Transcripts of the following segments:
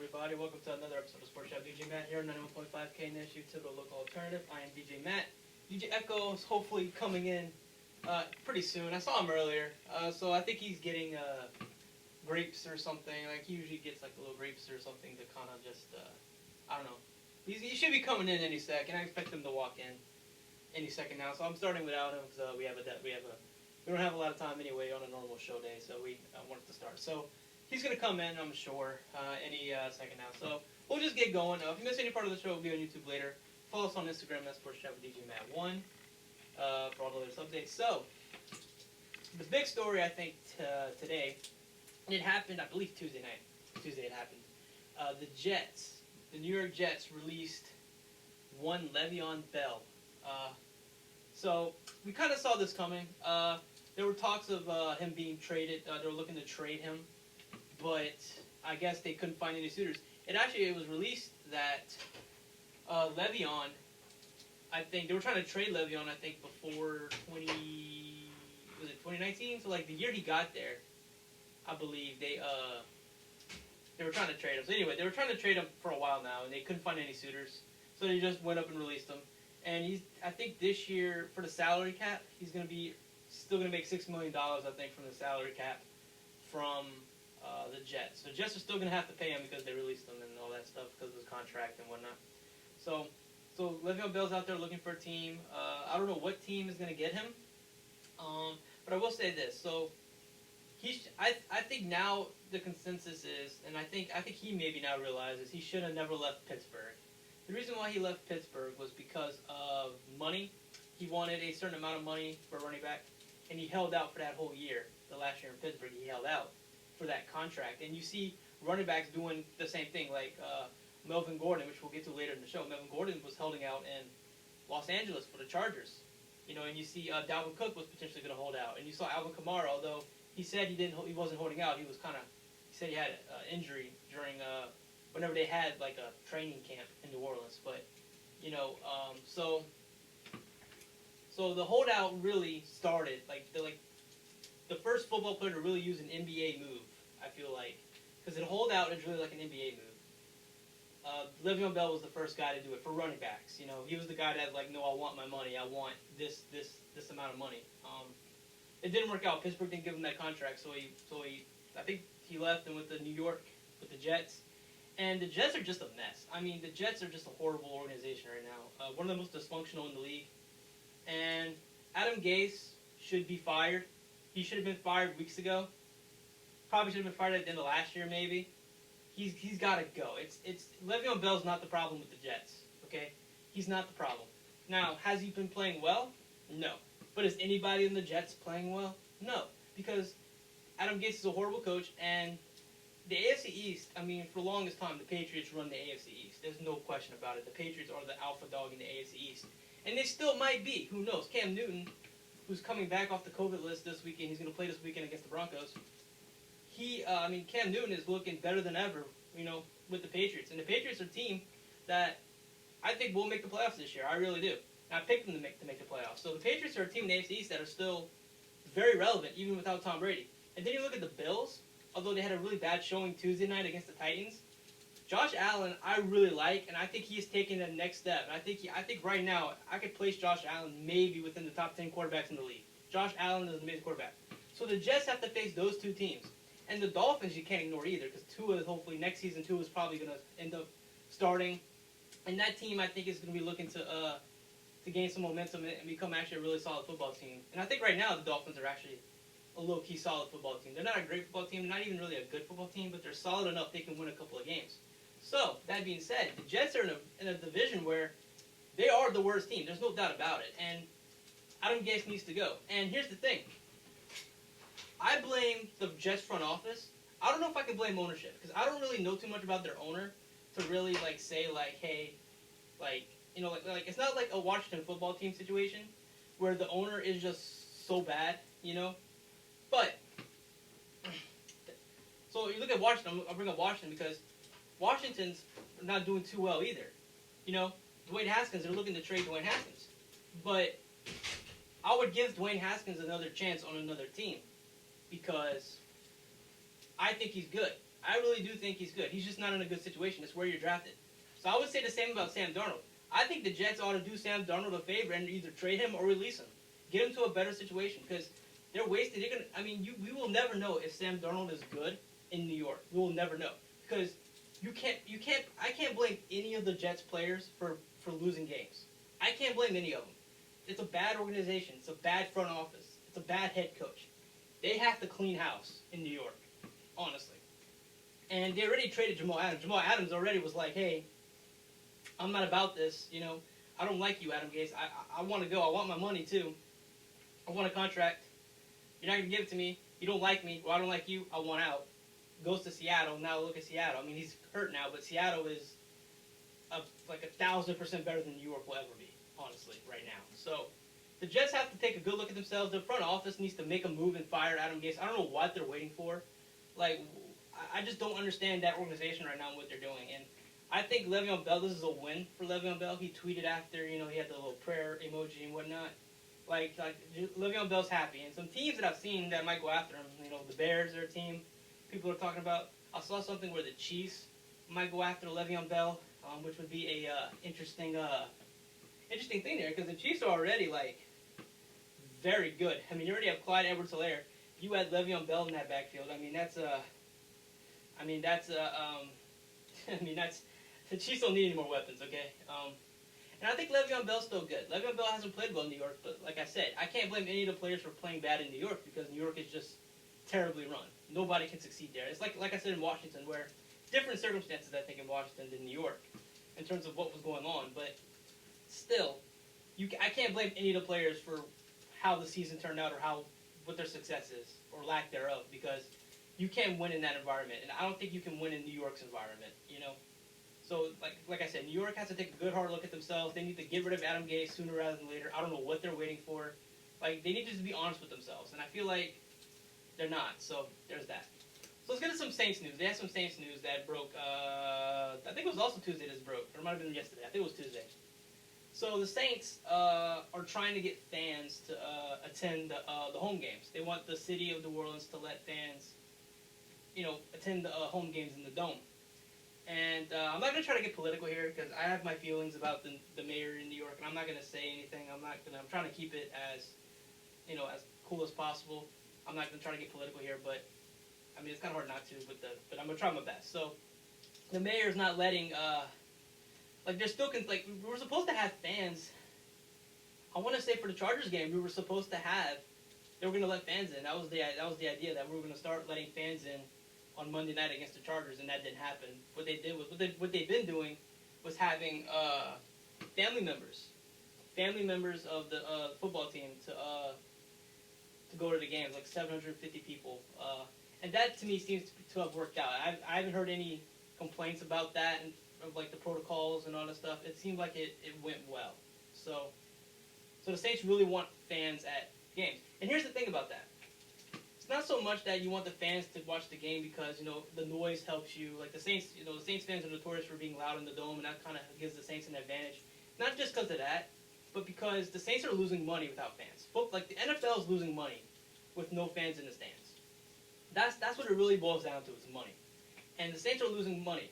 everybody? Welcome to another episode of Sportschat. DJ Matt here, 91.5K Nash Utah local alternative. I am DJ Matt. DJ Echo is hopefully coming in pretty soon. I saw him earlier, so I think he's getting grapes or something. Like he usually gets like little grapes or something to kind of just I don't know. He should be coming in any second. I expect him to walk in any second now. So I'm starting without him because we don't have a lot of time anyway on a normal show day. So I wanted to start. So he's gonna come in, I'm sure, any second now. So we'll just get going. If you miss any part of the show, it'll be on YouTube later. Follow us on Instagram at Sportschat with DJ Matt 1 for all the latest updates. So the big story I think today, and it happened I believe Tuesday night. Tuesday it happened. The New York Jets released one Le'Veon Bell. So we kind of saw this coming. There were talks of him being traded. They were looking to trade him, but I guess they couldn't find any suitors. It was released that Le'Veon, I think they were trying to trade Le'Veon. I think before 2019? So like the year he got there, I believe they were trying to trade him. So anyway, they were trying to trade him for a while now, and they couldn't find any suitors. So they just went up and released him. And I think this year for the salary cap, he's still gonna make $6 million. I think from the salary cap from the Jets. So the Jets are still gonna have to pay him because they released him and all that stuff because of his contract and whatnot. So Le'Veon Bell's out there looking for a team. I don't know what team is gonna get him. But I will say this. So I think now the consensus is, and I think he maybe now realizes he should have never left Pittsburgh. The reason why he left Pittsburgh was because of money. He wanted a certain amount of money for a running back, and he held out for that whole year. The last year in Pittsburgh, he held out for that contract. And you see running backs doing the same thing, like Melvin Gordon, which we'll get to later in the show. Melvin Gordon was holding out in Los Angeles for the Chargers. And you see Dalvin Cook was potentially going to hold out. And you saw Alvin Kamara, although he said he wasn't holding out. He said he had an injury during whenever they had like a training camp in New Orleans. But so the holdout really started the first football player to really use an NBA move. I feel like because the holdout is really like an NBA move. Le'Veon Bell was the first guy to do it for running backs. He was the guy that no, I want my money. I want this amount of money. It didn't work out. Pittsburgh didn't give him that contract, so I think he left and went to New York with the Jets. And the Jets are just a mess. I mean, the Jets are just a horrible organization right now. One of the most dysfunctional in the league. And Adam Gase should be fired. He should have been fired weeks ago. Probably should have been fired at the end of last year, maybe. He's got to go. It's Le'Veon Bell's not the problem with the Jets. Okay, he's not the problem. Now, has he been playing well? No. But is anybody in the Jets playing well? No, because Adam Gase is a horrible coach, and the AFC East. I mean, for the longest time, the Patriots run the AFC East. There's no question about it. The Patriots are the alpha dog in the AFC East, and they still might be. Who knows? Cam Newton, who's coming back off the COVID list this weekend, he's going to play this weekend against the Broncos. Cam Newton is looking better than ever, with the Patriots. And the Patriots are a team that I think will make the playoffs this year. I really do. And I picked them to make the playoffs. So the Patriots are a team in the AFC East that are still very relevant, even without Tom Brady. And then you look at the Bills, although they had a really bad showing Tuesday night against the Titans. Josh Allen, I really like, and I think he is taking the next step. And I think right now I could place Josh Allen maybe within the top 10 quarterbacks in the league. Josh Allen is an amazing quarterback. So the Jets have to face those two teams. And the Dolphins you can't ignore either, because Tua is hopefully next season. Tua is probably going to end up starting, and that team I think is going to be looking to gain some momentum and become actually a really solid football team. And I think right now the Dolphins are actually a low-key solid football team. They're not a great football team, not even really a good football team, but they're solid enough they can win a couple of games. So that being said, the Jets are in a division where they are the worst team. There's no doubt about it, and Adam Gase needs to go. And here's the thing. I blame the Jets front office. I don't know if I can blame ownership because I don't really know too much about their owner to really say hey, it's not like a Washington football team situation where the owner is just so bad, But so you look at Washington. I'll bring up Washington because Washington's not doing too well either. Dwayne Haskins. They're looking to trade Dwayne Haskins, but I would give Dwayne Haskins another chance on another team. Because I think he's good. I really do think he's good. He's just not in a good situation. It's where you're drafted. So I would say the same about Sam Darnold. I think the Jets ought to do Sam Darnold a favor and either trade him or release him. Get him to a better situation because they're wasted. We will never know if Sam Darnold is good in New York. We will never know because I can't blame any of the Jets players for losing games. I can't blame any of them. It's a bad organization. It's a bad front office. It's a bad head coach. They have to clean house in New York, honestly. And they already traded Jamal Adams. Jamal Adams already was like, hey, I'm not about this. I don't like you, Adam Gase. I want to go. I want my money, too. I want a contract. You're not going to give it to me. You don't like me. Well, I don't like you. I want out. Goes to Seattle. Now look at Seattle. I mean, he's hurt now, but Seattle is like 1,000% better than New York will ever be, honestly, right now. So the Jets have to take a good look at themselves. The front office needs to make a move and fire Adam Gase. I don't know what they're waiting for. Like, I just don't understand that organization right now and what they're doing. And I think Le'Veon Bell, this is a win for Le'Veon Bell. He tweeted after, he had the little prayer emoji and whatnot. Like Le'Veon Bell's happy. And some teams that I've seen that might go after him, the Bears are a team people are talking about. I saw something where the Chiefs might go after Le'Veon Bell, which would be a interesting thing there because the Chiefs are already, like, very good. I mean, you already have Clyde Edwards-Helaire. You add Le'Veon Bell in that backfield. The Chiefs don't need any more weapons, okay? And I think Le'Veon Bell's still good. Le'Veon Bell hasn't played well in New York, but like I said, I can't blame any of the players for playing bad in New York because New York is just terribly run. Nobody can succeed there. It's like I said in Washington, where different circumstances, I think, in Washington than New York in terms of what was going on. But still, I can't blame any of the players for how the season turned out or what their success is or lack thereof because you can't win in that environment. And I don't think you can win in New York's environment, So, like I said, New York has to take a good hard look at themselves. They need to get rid of Adam Gase sooner rather than later. I don't know what they're waiting for. Like, they need to just be honest with themselves. And I feel like they're not. So, there's that. So, let's get to some Saints news. They have some Saints news that broke, I think it was also Tuesday this broke. Or it might have been yesterday. I think it was Tuesday. So, the Saints are trying to get fans to attend the home games. They want the city of New Orleans to let fans, attend the home games in the Dome. And I'm not going to try to get political here because I have my feelings about the mayor in New York, and I'm not going to say anything. I'm trying to keep it as cool as possible. I'm not going to try to get political here, but I mean, it's kind of hard not to, but I'm going to try my best. So the mayor's not letting, they're still, we were supposed to have fans. I want to say for the Chargers game, we were supposed to have, they were going to let fans in. That was the idea, that we were going to start letting fans in on Monday night against the Chargers, and that didn't happen. What they did was what they've been doing was having family members of the football team to go to the games, like 750 people, and that to me seems to have worked out. I haven't heard any complaints about that and of like the protocols and all that stuff. It seemed like it went well. So the Saints really want fans at games, and here's the thing about that. Not so much that you want the fans to watch the game because, the noise helps you. Like the Saints, the Saints fans are notorious for being loud in the Dome, and that kind of gives the Saints an advantage. Not just because of that, but because the Saints are losing money without fans. Like the NFL is losing money with no fans in the stands. That's what it really boils down to, is money. And the Saints are losing money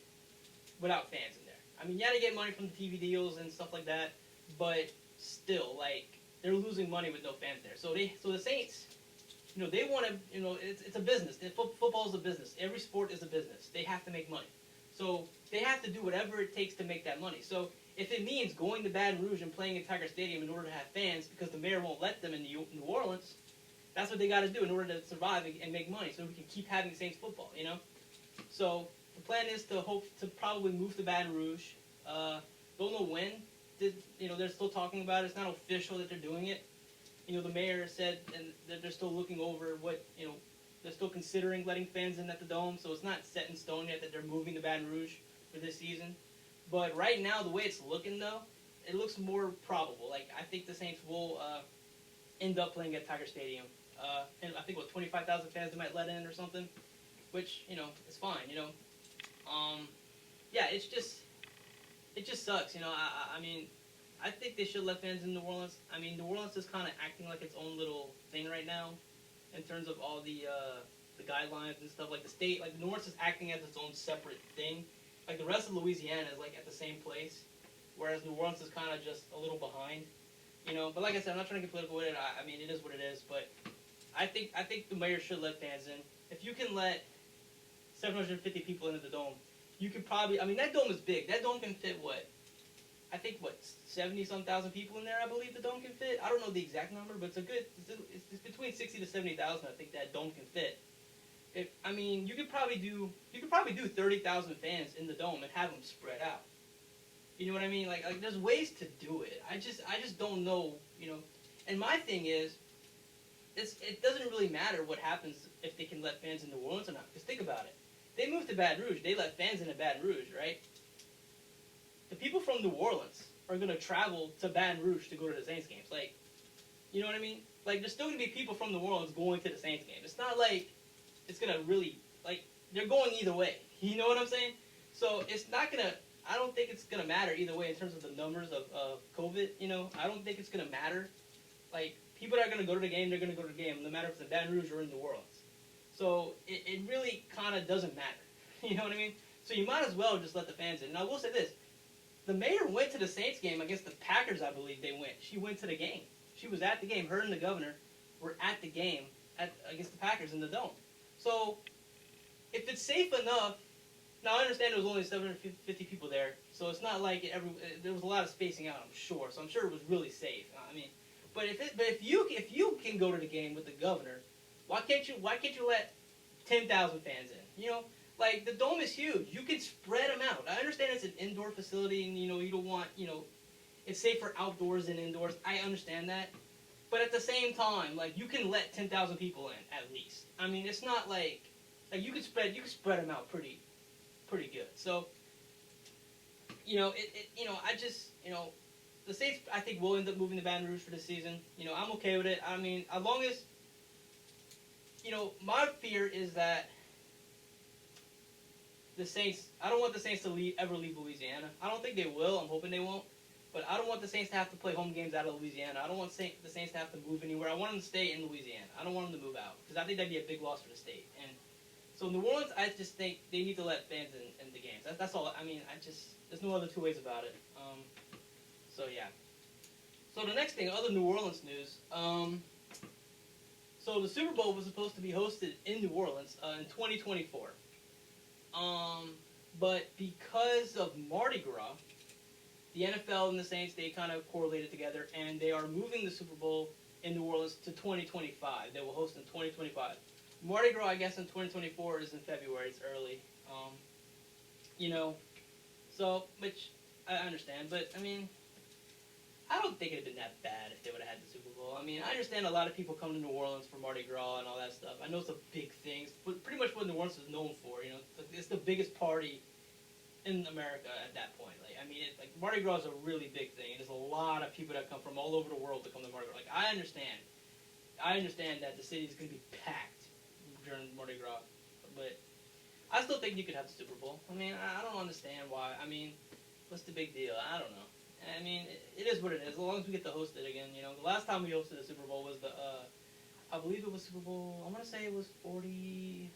without fans in there. I mean, yeah, they get money from the TV deals and stuff like that, but still, they're losing money with no fans there. So the Saints, they want to, it's a business. Football is a business. Every sport is a business. They have to make money. So they have to do whatever it takes to make that money. So if it means going to Baton Rouge and playing in Tiger Stadium in order to have fans because the mayor won't let them in New Orleans, that's what they got to do in order to survive and make money so we can keep having Saints football, So the plan is to hope to probably move to Baton Rouge. Don't know when. They're still talking about it. It's not official that they're doing it. The mayor said and that they're still looking over what, they're still considering letting fans in at the Dome, so it's not set in stone yet that they're moving to Baton Rouge for this season. But right now, the way it's looking, though, it looks more probable. I think the Saints will end up playing at Tiger Stadium. And I think, 25,000 fans they might let in or something, which, is fine, Yeah, it just sucks, I mean, I think they should let fans in New Orleans. I mean, New Orleans is kind of acting like its own little thing right now in terms of all the the guidelines and stuff. Like the state, like New Orleans is acting as its own separate thing. Like the rest of Louisiana is like at the same place, whereas New Orleans is kind of just a little behind. You know, but like I said, I'm not trying to get political with it. I mean, it is what it is. But I think the mayor should let fans in. If you can let 750 people into the dome, you could probably. I mean, that dome is big. That dome can fit what? I think what 70-some thousand people in there. I believe the dome can fit. I don't know the exact number, but it's a good. It's between 60 to 70,000. I think that dome can fit. I mean, you could probably do 30,000 fans in the dome and have them spread out. You know what I mean? Like there's ways to do it. I just don't know. You know, and my thing is, it doesn't really matter what happens if they can let fans in New Orleans or not. Because think about it. They moved to Baton Rouge. They let fans in at Baton Rouge, right? The people from New Orleans are going to travel to Baton Rouge to go to the Saints games. Like, you know what I mean? Like, there's still going to be people from New Orleans going to the Saints game. It's not like it's going to really, like, they're going either way. You know what I'm saying? So it's not going to, I don't think it's going to matter either way in terms of the numbers of COVID, you know? I don't think it's going to matter. Like, people that are going to go to the game, they're going to go to the game, no matter if it's in Baton Rouge or in New Orleans. So it really kind of doesn't matter. You know what I mean? So you might as well just let the fans in. And I will say this. The mayor went to the Saints game against the Packers, I believe they went. She went to the game. She was at the game. Her and the governor were at the game against the Packers in the Dome. So if it's safe enough, now I understand there was only 750 people there, so it's not like there was a lot of spacing out, I'm sure. So I'm sure it was really safe. I mean, but if you can go to the game with the governor, why can't you let 10,000 fans in? You know, like the dome is huge. You can spread them out. I understand it's an indoor facility, and you know you don't want it's safe for outdoors and indoors. I understand that, but at the same time, like you can let 10,000 people in at least. I mean, it's not like you could spread them out pretty good. So the Saints I think will end up moving to Baton Rouge for this season. You know, I'm okay with it. I mean, as long as my fear is that the Saints. I don't want the Saints to ever leave Louisiana. I don't think they will. I'm hoping they won't. But I don't want the Saints to have to play home games out of Louisiana. I don't want the Saints to have to move anywhere. I want them to stay in Louisiana. I don't want them to move out because I think that'd be a big loss for the state. And so New Orleans, I just think they need to let fans in the games. That's all. I mean, there's no other two ways about it. So yeah. So the next thing, other New Orleans news. So the Super Bowl was supposed to be hosted in New Orleans in 2024. But because of Mardi Gras, the NFL and the Saints, they kind of correlated together, and they are moving the Super Bowl in New Orleans to 2025. They will host in 2025. Mardi Gras, I guess, in 2024 is in February. It's early. So, which I understand. But, I mean, I don't think it would have been that bad if they would have had the Super Bowl. I mean, I understand a lot of people come to New Orleans for Mardi Gras and all that stuff. I know it's a big thing. But pretty much what New Orleans is known for, It's the biggest party in America at that point. Like, I mean, Mardi Gras is a really big thing. And there's a lot of people that come from all over the world to come to Mardi Gras. Like, I understand that the city is going to be packed during Mardi Gras. But I still think you could have the Super Bowl. I mean, I don't understand why. I mean, what's the big deal? I don't know. I mean, it is what it is. As long as we get to host it again, The last time we hosted the Super Bowl was I believe it was Super Bowl, I want to say it was 40,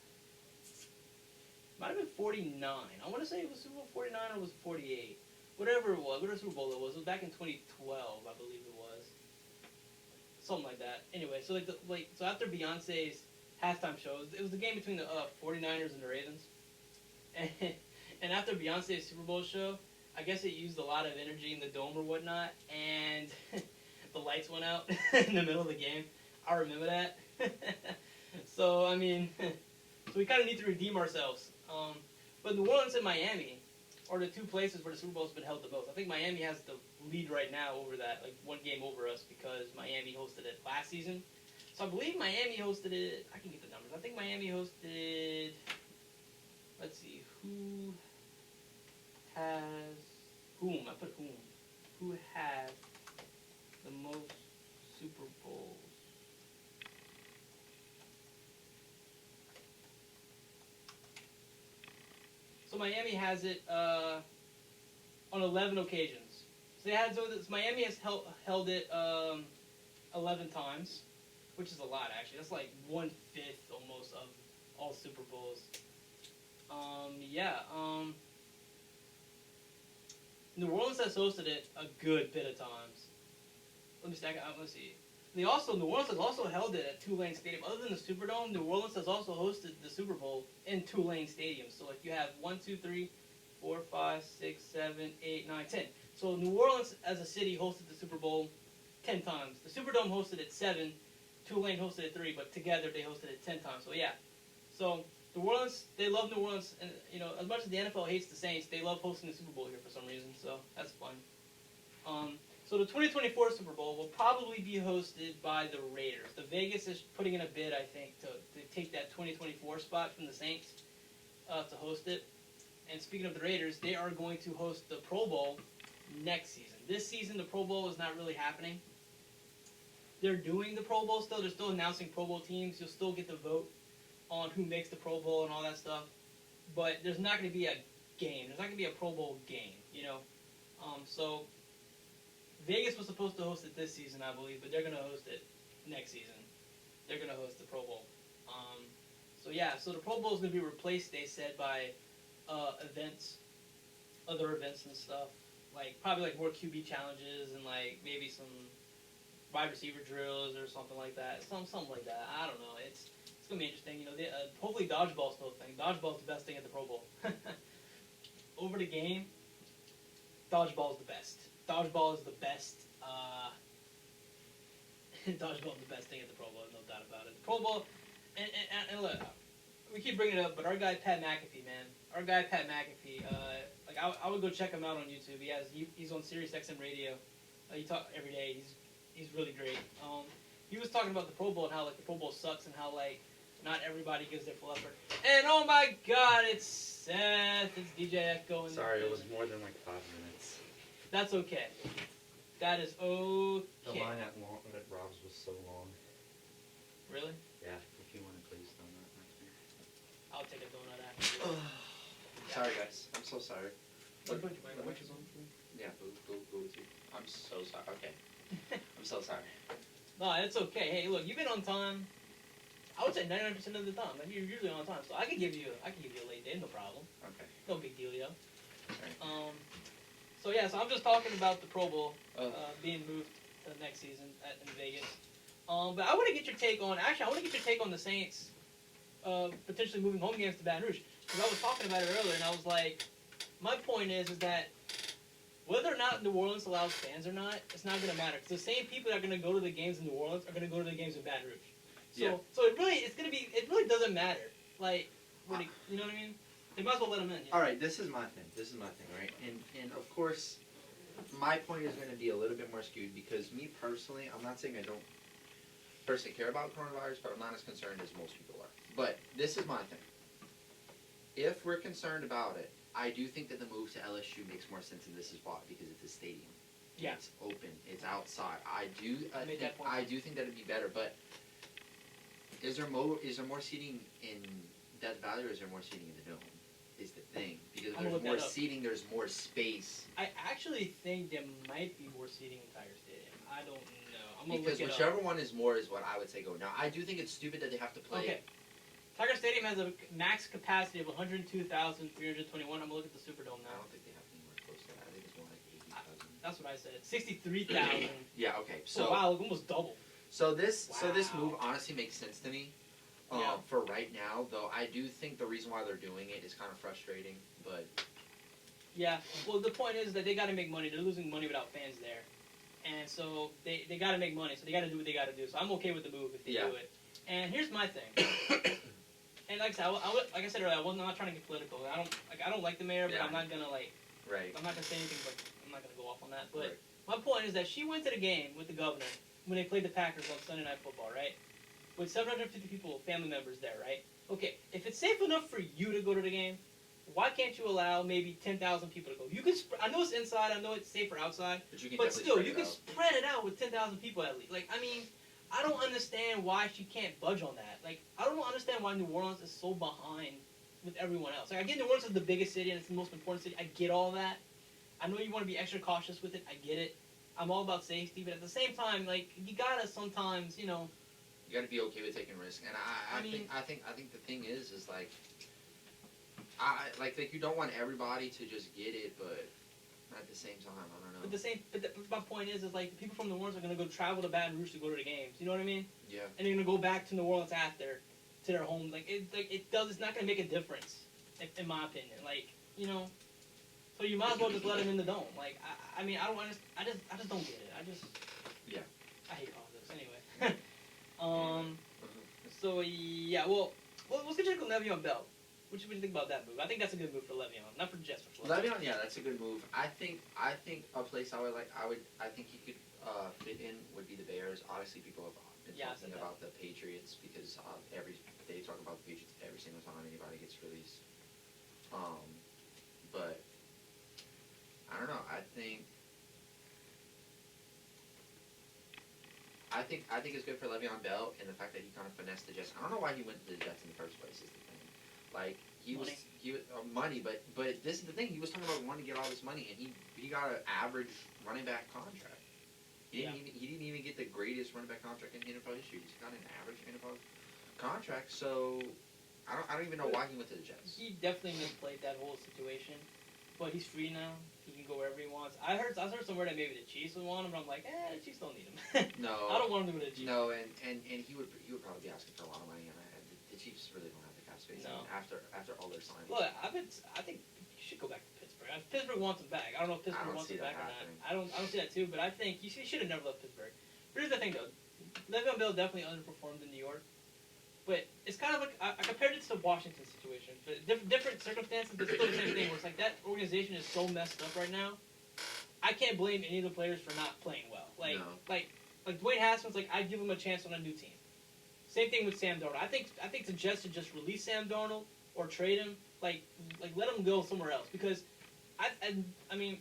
might have been 49. I want to say it was Super Bowl 49 or it was 48. Whatever Super Bowl it was back in 2012, I believe it was. Something like that. Anyway, so so after Beyonce's halftime shows, it was the game between the 49ers and the Ravens. And after Beyonce's Super Bowl show, I guess it used a lot of energy in the dome or whatnot, and the lights went out in the middle of the game. I remember that. So, I mean, so we kind of need to redeem ourselves. But New Orleans and Miami are the two places where the Super Bowl's been held the most. I think Miami has the lead right now over that, like one game over us, because Miami hosted it last season. So I believe Miami hosted it. I can get the numbers. I think Miami hosted, let's see, who has the most Super Bowls? So Miami has it on 11 occasions. Miami has held it 11 times, which is a lot actually. That's like 1/5 almost of all Super Bowls. Yeah. New Orleans has hosted it a good bit of times. Let me stack it out. Let's see. New Orleans has also held it at Tulane Stadium. Other than the Superdome, New Orleans has also hosted the Super Bowl in Tulane Stadium. So like you have 1, 2, 3, 4, 5, 6, 7, 8, 9, 10. So New Orleans as a city hosted the Super Bowl 10 times. The Superdome hosted it 7. Tulane hosted it 3, but together they hosted it 10 times. So yeah. So New Orleans, they love New Orleans, and as much as the NFL hates the Saints, they love hosting the Super Bowl here for some reason. So that's fun. So the 2024 Super Bowl will probably be hosted by the Raiders. The Vegas is putting in a bid, I think, to take that 2024 spot from the Saints to host it. And speaking of the Raiders, they are going to host the Pro Bowl next season. This season, the Pro Bowl is not really happening. They're doing the Pro Bowl still. They're still announcing Pro Bowl teams. You'll still get to vote on who makes the Pro Bowl and all that stuff. But there's not going to be a game. There's not going to be a Pro Bowl game, So Vegas was supposed to host it this season, I believe, but they're going to host it next season. They're going to host the Pro Bowl. So the Pro Bowl is going to be replaced, they said, by other events and stuff. Probably more QB challenges and maybe some wide receiver drills or something like that. Something like that. I don't know. It's going to be interesting. Hopefully dodgeball's still a thing. Dodgeball's the best thing at the Pro Bowl. Over the game, dodgeball is the best. Dodgeball is the best. Dodgeball is the best thing at the Pro Bowl, no doubt about it. The Pro Bowl, and look, we keep bringing it up, but our guy Pat McAfee, man, I would go check him out on YouTube. He's on Sirius XM Radio. He talk every day. He's really great. He was talking about the Pro Bowl and how the Pro Bowl sucks and how not everybody gives their full effort. And oh my God, it's Seth. It's DJ Echo. Sorry, it was more than 5 minutes. That's okay. That is okay. The line at Rob's was so long. Really? Yeah, if you want to please donut next week. I'll take a donut after. Sorry, guys. I'm so sorry. What is on? Yeah, go with you. I'm so sorry. Okay. I'm so sorry. No, it's okay. Hey, look, you've been on time. I would say 99% of the time. You're usually on time, so I can give you a late day, no problem. Okay. No big deal, yo. Right. So I'm just talking about the Pro Bowl being moved to the next season in Vegas. But I want to get your take on. Actually, I want to get your take on the Saints potentially moving home games to Baton Rouge, because I was talking about it earlier, and I was like, my point is that whether or not New Orleans allows fans or not, it's not going to matter, because the same people that are going to go to the games in New Orleans are going to go to the games in Baton Rouge. So it really doesn't matter. You know what I mean? They might as well let them in. All right, this is my thing, right? And of course, my point is going to be a little bit more skewed, because me personally, I'm not saying I don't personally care about coronavirus, but I'm not as concerned as most people are. But this is my thing. If we're concerned about it, I do think that the move to LSU makes more sense than this is bought, because it's a stadium. Yeah. It's open. It's outside. I do think that it'd be better, but is there more seating in Death Valley, or is there more seating in the Dome? Is the thing, because there's more seating, there's more space. I actually think there might be more seating in Tiger Stadium. I don't know. Because whichever one is more is what I would say go. Now, I do think it's stupid that they have to play. Okay. Tiger Stadium has a max capacity of 102,321. I'm gonna look at the Superdome now. I don't think they have anywhere close to that. I think it's more like 80,000. That's what I said. 63,000. Yeah. Okay. So wow, almost double. So this move honestly makes sense to me. For right now, though, I do think the reason why they're doing it is kind of frustrating, but... Yeah, well, the point is that they got to make money. They're losing money without fans there. And so they got to make money, so they got to do what they got to do. So I'm okay with the move if they do it. And here's my thing. And like I said earlier, I'm not trying to get political. I don't like the mayor, but I'm not going to, Right. I'm not going to say anything, but I'm not going to go off on that. But my point is that she went to the game with the governor when they played the Packers on Sunday Night Football, right? With 750 people, family members there, right? Okay, if it's safe enough for you to go to the game, why can't you allow maybe 10,000 people to go? You can. I know it's inside. I know it's safer outside. But still, you can spread it out with 10,000 people at least. I don't understand why she can't budge on that. I don't understand why New Orleans is so behind with everyone else. I get New Orleans is the biggest city and it's the most important city. I get all that. I know you want to be extra cautious with it. I get it. I'm all about safety, but at the same time, you gotta sometimes, You got to be okay with taking risks. And I mean- think the thing is like, like you don't want everybody to just get it, but at the same time, I don't know. But my point is like people from New Orleans are gonna go travel to Baton Rouge to go to the games. You know what I mean? Yeah. And they're gonna go back to New Orleans after, to their home. It's not gonna make a difference, in my opinion. Like, you know, so you might as well just let them in the dome. Like, I mean, I just don't get it. Yeah. I hate politics anyway. So yeah, well, let's get to Le'Veon Bell. What do you think about that move? I think that's a good move for Le'Veon, not for the Jets. For Le'Veon, yeah, that's a good move. I think a place I think he could fit in would be the Bears. Obviously, people have been talking about the Patriots because they talk about the Patriots every single time anybody gets released. But I don't know. I think it's good for Le'Veon Bell and the fact that he kind of finessed the Jets. I don't know why he went to the Jets in the first place. Is the thing. Like he was money, but this is the thing. He was talking about wanting to get all this money, and he got an average running back contract. He didn't even get the greatest running back contract in NFL history. He's got an average NFL contract. So I don't even know why he went to the Jets. He definitely misplayed that whole situation, but he's free now. He can go wherever he wants. I heard somewhere that maybe the Chiefs would want him, but I'm like, the Chiefs don't need him. No, I don't want him to go to the Chiefs. No, and he would probably be asking for a lot of money, and the Chiefs really don't have the cap space. No. After all their signings. Look, I think you should go back to Pittsburgh. If Pittsburgh wants him back. I don't know if Pittsburgh wants him back or not. I don't see that too, but I think he should have never left Pittsburgh. But here's the thing though, Le'Veon Bell definitely underperformed in New York. But it's kind of like I compared it to the Washington situation. But different circumstances, but still the same thing. Where it's like that organization is so messed up right now. I can't blame any of the players for not playing well. Like Dwayne Haskins, like I'd give him a chance on a new team. Same thing with Sam Darnold. I think the Jets should just release Sam Darnold or trade him. Like let him go somewhere else because I mean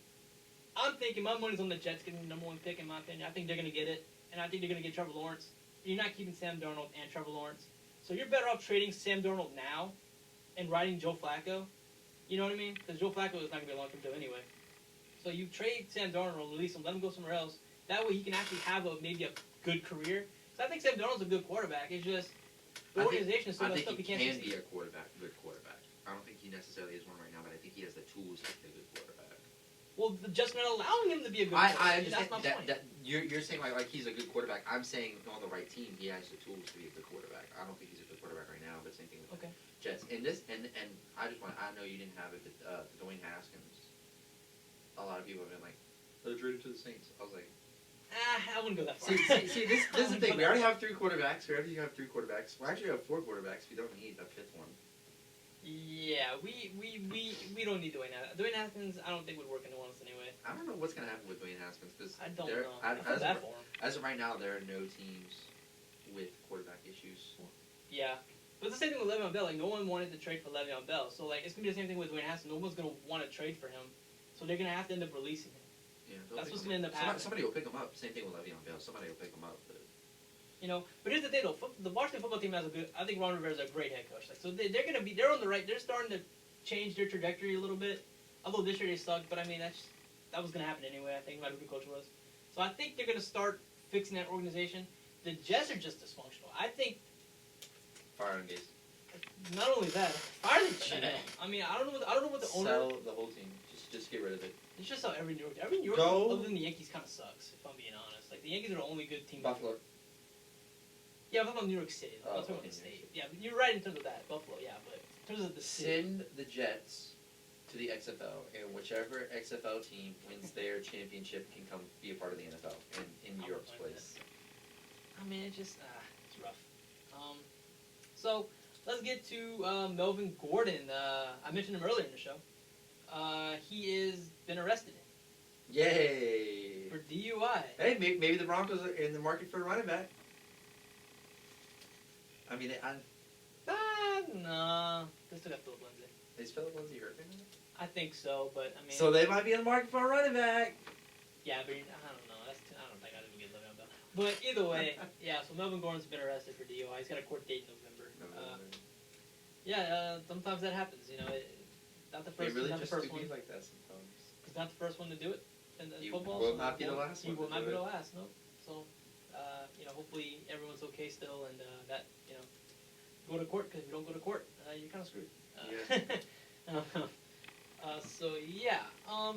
I'm thinking my money's on the Jets getting the number one pick in my opinion. I think they're gonna get it, and I think they're gonna get Trevor Lawrence. You're not keeping Sam Darnold and Trevor Lawrence, so you're better off trading Sam Darnold now and riding Joe Flacco. You know what I mean? Because Joe Flacco is not gonna be a long-term deal anyway. So you trade Sam Darnold, release him, let him go somewhere else. That way he can actually have maybe a good career. Because I think Sam Darnold's a good quarterback. It's just the organization is so messed up he can't be a good quarterback. I don't think he necessarily is one right now, but I think he has the tools to be a good quarterback. Well, just not allowing him to be a good quarterback. I understand that's my point. That you're saying like he's a good quarterback. I'm saying on the right team, he has the tools to be a good quarterback. I don't think he's a good quarterback right now, but same thing with the Jets. And I know you didn't have it, but Dwayne Haskins. A lot of people have been like, they're traded to the Saints. I was like, I wouldn't go that far. See, this is the thing. We already have 3 quarterbacks. We already have 3 quarterbacks. We actually have 4 quarterbacks. We don't need a 5th one. Yeah, we don't need Dwayne Haskins. Dwayne Haskins, I don't think would work in New Orleans anyway. I don't know what's gonna happen with Dwayne Haskins because I don't know. As of right now, there are no teams with quarterback issues. Yeah. But it's the same thing with Le'Veon Bell. Like, no one wanted to trade for Le'Veon Bell. So, like, it's going to be the same thing with Dwayne Haskins. No one's going to want to trade for him. So they're going to have to end up releasing him. Yeah, that's what's going to end up happening. Somebody will pick him up. Same thing with Le'Veon Bell. Somebody will pick him up. But... You know, but here's the thing, though. The Washington football team has a good... I think Ron Rivera's a great head coach. Like, so they're going to be... They're on the right... They're starting to change their trajectory a little bit. Although this year they sucked. But, I mean, that was going to happen anyway, I think, no matter who the coach was. So I think they're going to start fixing that organization. The Jets are just dysfunctional. I think... Fire and Gates. Not only that, fire the GM. I mean, I don't know what the owner. Sell the whole team. Just get rid of it. It's just how every New York, other than the Yankees, kind of sucks. If I'm being honest, like the Yankees are the only good team. Buffalo. Yeah, I'm talking about New York City. I'm talking about the state. Yeah, you're right in terms of that, Buffalo. Yeah, but in terms of the city. Send the Jets to the XFL, and whichever XFL team wins their championship can come be a part of the NFL in New York's place. I mean, it's just it's rough. So. Let's get to Melvin Gordon. I mentioned him earlier in the show. He has been arrested. Yay! For DUI. Hey, maybe the Broncos are in the market for a running back. I mean, no. They still got Philip Lindsay. Is Philip Lindsay hurt? I think so, but I mean. So they might be in the market for a running back. Yeah, but I don't know. I don't think I'd even get Le'Veon Bell. But either way, yeah. So Melvin Gordon's been arrested for DUI. He's got a court date in November. Sometimes that happens. You know, not the first. Really not just the first one. like that sometimes. He's not the first one to do it in football. Will not be the last one. He will not be the last. No. So, hopefully everyone's okay pay still, and that go to court, because if you don't go to court, you're kind of screwed. So yeah,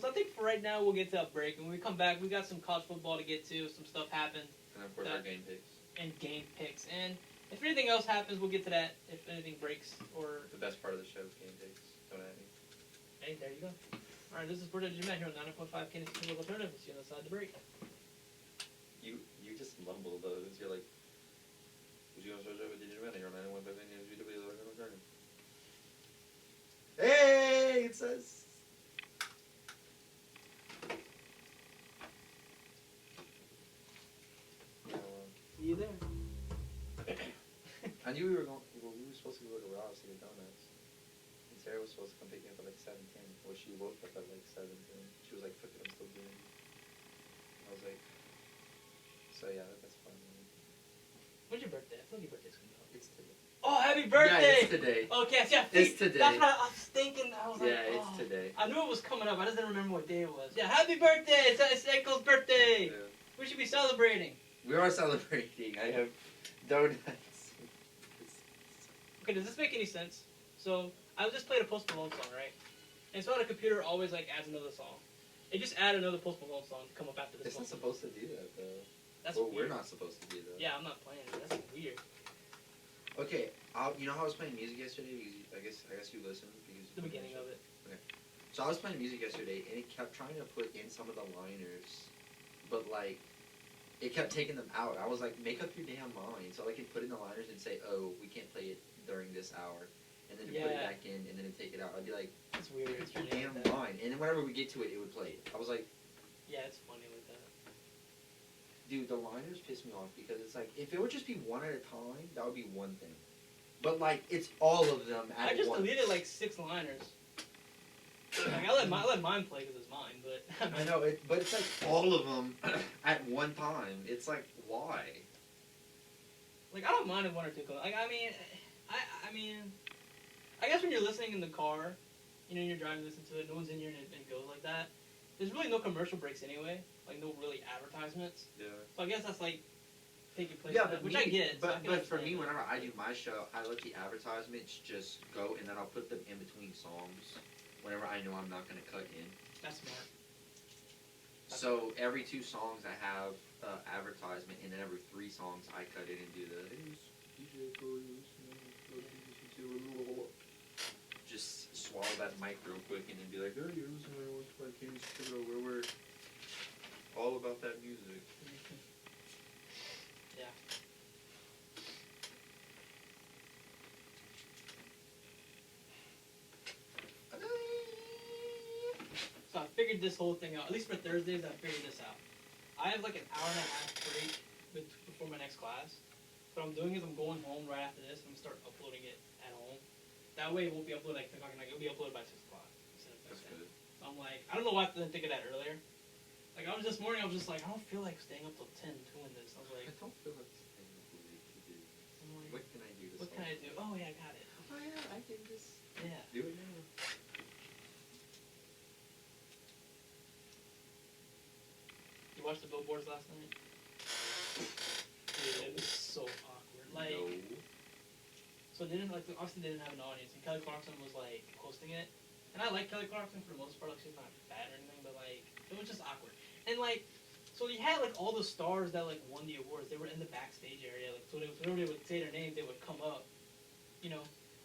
so I think for right now we'll get to a break, and when we come back, we got some college football to get to. Some stuff happened. And of course our game picks. And game picks, and if anything else happens, we'll get to that. If anything breaks or The best part of the show is game picks. Don't at me. hey, there you go. All right, this is Sportschat Jim here on 9.5 Kansas City Alternative. See you on the side of the break. You just mumble those. You're like, would you go to with Jim here on 9.5 Kansas City Alternative? Hey, it says. See you there. I knew we were going. Well, we were supposed to go to Rob's to get donuts. And Sarah was supposed to come pick me up at like 7:10. Well, she woke up at like 7:10. She was like, "Fuck it, I'm still doing it." I was like, "So yeah, that's fine." When's your birthday? I feel like your birthday's coming up. It's today. Oh, happy birthday! Yeah, it's today. Okay, yeah, It's today. That's what I was thinking. I was like, Yeah, oh. it's today. I knew it was coming up. I just didn't remember what day it was. Yeah, happy birthday! It's Echo's birthday. Yeah. We should be celebrating. We are celebrating. I have donuts. Okay, does this make any sense? So I just played a Post Malone song, right? And so on a computer always like adds another song. It just add another Post Malone song to come up after this. It's not supposed to do that though. That's well, weird. we're not supposed to do that. Yeah, I'm not playing it. That's weird. Okay, you know how I was playing music yesterday? Because I guess you listened. Because The beginning of it. So I was playing music yesterday, and it kept trying to put in some of the liners, but like, it kept taking them out. I was like, make up your damn mind. So I could put in the liners and say, oh, we can't play it during this hour, and then put it Yeah. back in, and then it'd take it out. I'd be like, It's weird. make up It's your funny damn like that. mind. And then whenever we get to it, it would play it. I was like, Yeah, it's funny like that. dude, the liners piss me off because it's like, if it would just be one at a time, that would be one thing. But like, it's all of them at I just once. deleted like 6 liners. Like I let mine play because it's mine, but I know it, but it's like all of them at one time. It's like, why? like I don't mind if one or two go. Like I mean, I guess when you're listening in the car, you're driving, listen to it, no one's in here, and it goes like that. There's really no commercial breaks anyway, like no really advertisements. Yeah. So I guess that's like taking place. Yeah, in that, but which I get. so I But can for me, understand that. whenever I do my show, I let the advertisements just go, and then I'll put them in between songs. Whenever I know I'm not going to cut in. That's smart. So every 2 songs I have advertisement, and then every 3 songs I cut in and do the just swallow that mic real quick and then be like, oh, you're listening to my Kansas City, where we're all about that music. Yeah. So I figured this whole thing out. At least for Thursdays, I figured this out. I have like an hour and a half break before my next class. What I'm doing is I'm going home right after this, and I'm start uploading it at home. That way it won't be uploaded like 10 o'clock at night. It'll be uploaded by 6 o'clock instead of That's 10. good. So I'm like, I don't know why I didn't think of that earlier. Like I was this morning, I was just like, I don't feel like staying up till 10 doing this. I was like, I don't feel like staying up late to do. I'm like, What can I do to what can I do? Oh yeah, I got it. Oh yeah, I can just Yeah. do it now. You watched the billboards last night? Dude, it was so awkward. Like, No. so obviously they didn't have an audience, and Kelly Clarkson was like hosting it. And I like Kelly Clarkson for the most part. Like she's not bad or anything, but like it was just awkward. And like, so you had like all the stars that like won the awards. They were in the backstage area. Like so, whenever they would say their names, they would come up.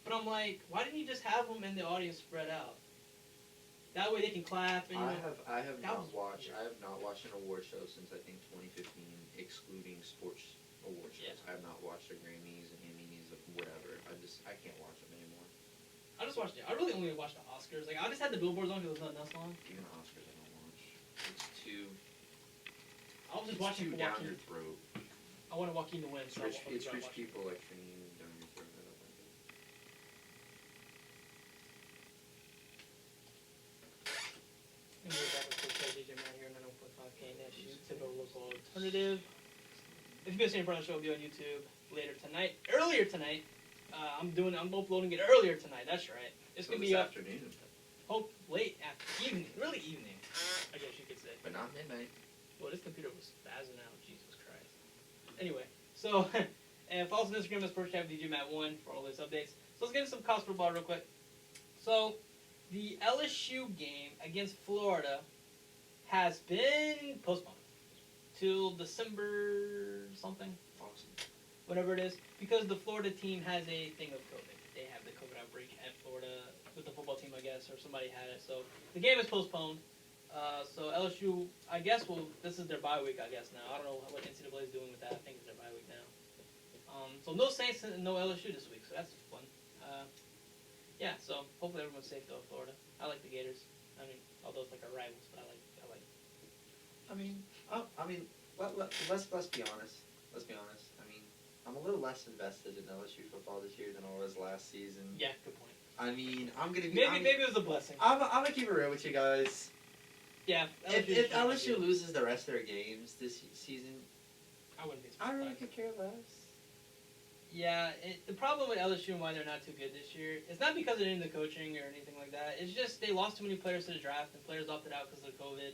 But I'm like, why didn't you just have them in the audience spread out? That way they can clap. And, I have that not was watched. weird. I have not watched an award show since I think 2015, excluding sports award shows. Yeah. I have not watched the Grammys and Emmys, whatever. I can't watch them anymore. I just watched it. I really only watched the Oscars. Like I just had the billboards on because there was nothing else on. Even the Oscars, I don't watch. It's too. I was just It's watching too for down Joaquin. your throat. I wanted Joaquin to win. It's So I rich. wasn't It's gonna rich watch it. people like Trini down your throat. I don't like it. And we're back with Coach DJ Man here on 9.5 KNSU, typical local alternative. If you guys see any part of the show, it'll be on YouTube later tonight. Earlier tonight, I'm uploading it earlier tonight. That's right. It's gonna this be up. afternoon, Late after evening, really evening, I guess you could say. but not midnight. Well, this computer was spazzing out. Jesus Christ. Anyway, so And follow us on Instagram at Sportschat with DJMatt1 for all those updates. So let's get into some college football real quick. So the LSU game against Florida has been postponed till December something, Awesome. whatever it is, because the Florida team has a thing of COVID. They have the COVID outbreak at Florida with the football team, I guess, or somebody had it. So the game is postponed. So LSU, I guess, this is their bye week, I guess, now. I don't know what NCAA is doing with that. I think it's their bye week now. So no Saints and no LSU this week, so that's fun. Yeah, so hopefully everyone's safe, though, in Florida. I like the Gators. I mean, although it's like our rivals, but I like. Let's be honest. Let's be honest. I mean, I'm a little less invested in LSU football this year than I was last season. Yeah, good point. I mean, I'm gonna be. Maybe it was a blessing. I'm gonna keep it real with you guys. Yeah, If LSU loses the rest of their games this season, I wouldn't be I surprised. really could care less. Yeah, the problem with LSU and why they're not too good this year, it's not because of any of the coaching or anything like that. It's just they lost too many players to the draft, and players opted out because of COVID.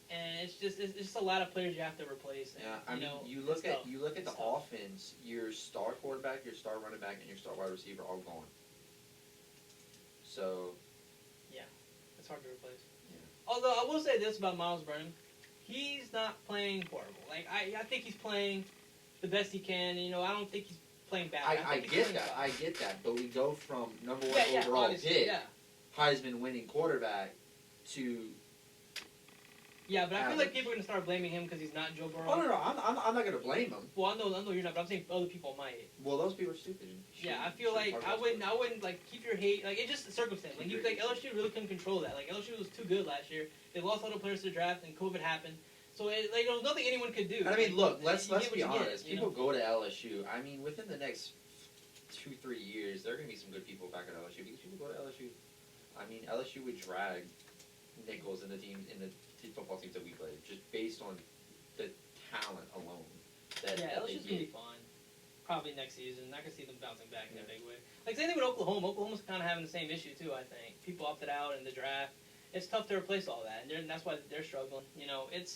And it's just a lot of players you have to replace. And, Yeah, I mean, you look at the offense. Your star quarterback, your star running back, and your star wide receiver all gone. So it's hard to replace. Yeah. Although I will say this about Miles Brennan, he's not playing horrible. Like I think he's playing the best he can. You know, I don't think he's playing bad. I think he's get playing that. fine. I get that. But we go from number one Yeah, overall obviously, pick, yeah. Heisman winning quarterback, to Yeah, but I feel like average. people are gonna start blaming him because he's not Joe Burrow. oh no, I'm not gonna blame him. Well, I know you're not, but I'm saying other people might. Well, those people are stupid. and Yeah, I shouldn't- feel like shouldn't I talk wouldn't about like keep your hate. Like it's just a circumstance. Like you like LSU really couldn't control that. Like LSU was too good last year. They lost all the players to the draft, and COVID happened. So there was nothing anyone could do. And I mean, look, let's You get what be you get, honest. you People know? go to LSU. I mean, within the next 2-3 years, there are gonna be some good people back at LSU because people go to LSU. I mean, LSU would drag Nichols in the football teams that we played just based on the talent alone. That LSU's they gonna be get. fine. Probably next season. I can see them bouncing back in a big way. Like same thing with Oklahoma. Oklahoma's kind of having the same issue too. I think people opted out in the draft. It's tough to replace all that, and that's why they're struggling. You know, it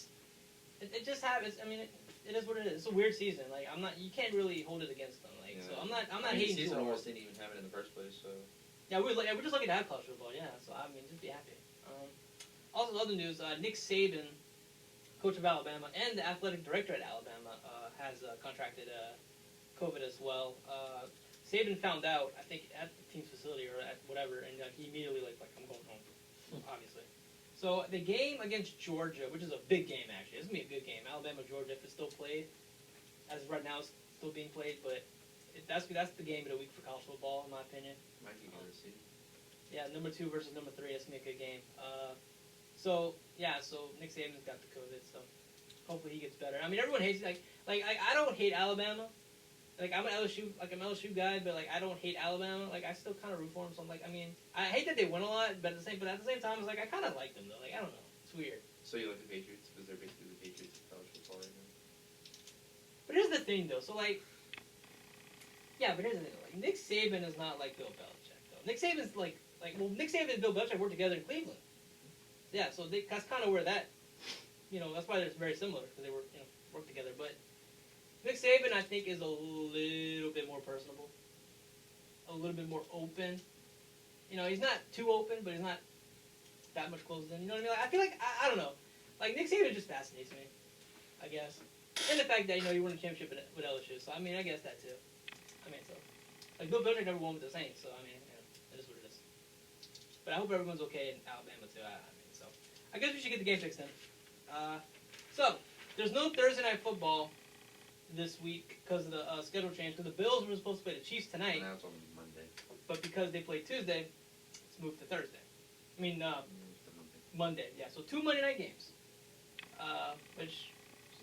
just happens. I mean, it is what it is. It's a weird season. Like you can't really hold it against them. Like so, I'm not I mean, hating the too season hard. almost didn't even happen in the first place. So Yeah, we're just lucky to have college football. Yeah, so I mean, just be happy. Also, other news: Nick Saban, coach of Alabama and the athletic director at Alabama, has contracted COVID as well. Saban found out, I think, at the team's facility or at whatever, and he immediately like I'm going home, obviously. So the game against Georgia, which is a big game actually, it's gonna be a good game. Alabama Georgia, if it's still played, as of right now, it's still being played, but that's the game of the week for college football, in my opinion. might be good to see. Yeah, number 2 versus number 3. That's gonna be a good game. So Nick Saban's got the COVID, so hopefully he gets better. I mean, everyone hates like I don't hate Alabama. Like I'm an LSU guy, but like I don't hate Alabama. Like I still kind of root for them. So I'm like, I mean, I hate that they win a lot, but at the same time, it's like I kind of like them though. Like I don't know, it's weird. So you like the Patriots because they're basically the Patriots of college football right now. But here's the thing though. So like, yeah, but here's the thing. Like Nick Saban is not like Bill Belichick though. Nick Saban's like Nick Saban and Bill Belichick worked together in Cleveland. Yeah, so that's kind of where that, that's why they're very similar because they work together. But Nick Saban, I think, is a little bit more personable, a little bit more open. He's not too open, but he's not that much closed in. You know what I mean? Like, I feel like I don't know. Like Nick Saban just fascinates me, I guess, and the fact that he won a championship with LSU. So I mean, I guess that too. I mean, so like Bill Belichick never won with the Saints, so I mean, it is what it is. But I hope everyone's okay in Alabama too. I guess we should get the game fixed then. So, there's no Thursday Night Football this week because of the schedule change. Because the Bills were supposed to play the Chiefs tonight, Now it's on Monday. but because they played Tuesday, it's moved to Thursday. I mean, Monday. Yeah, so 2 Monday night games, which is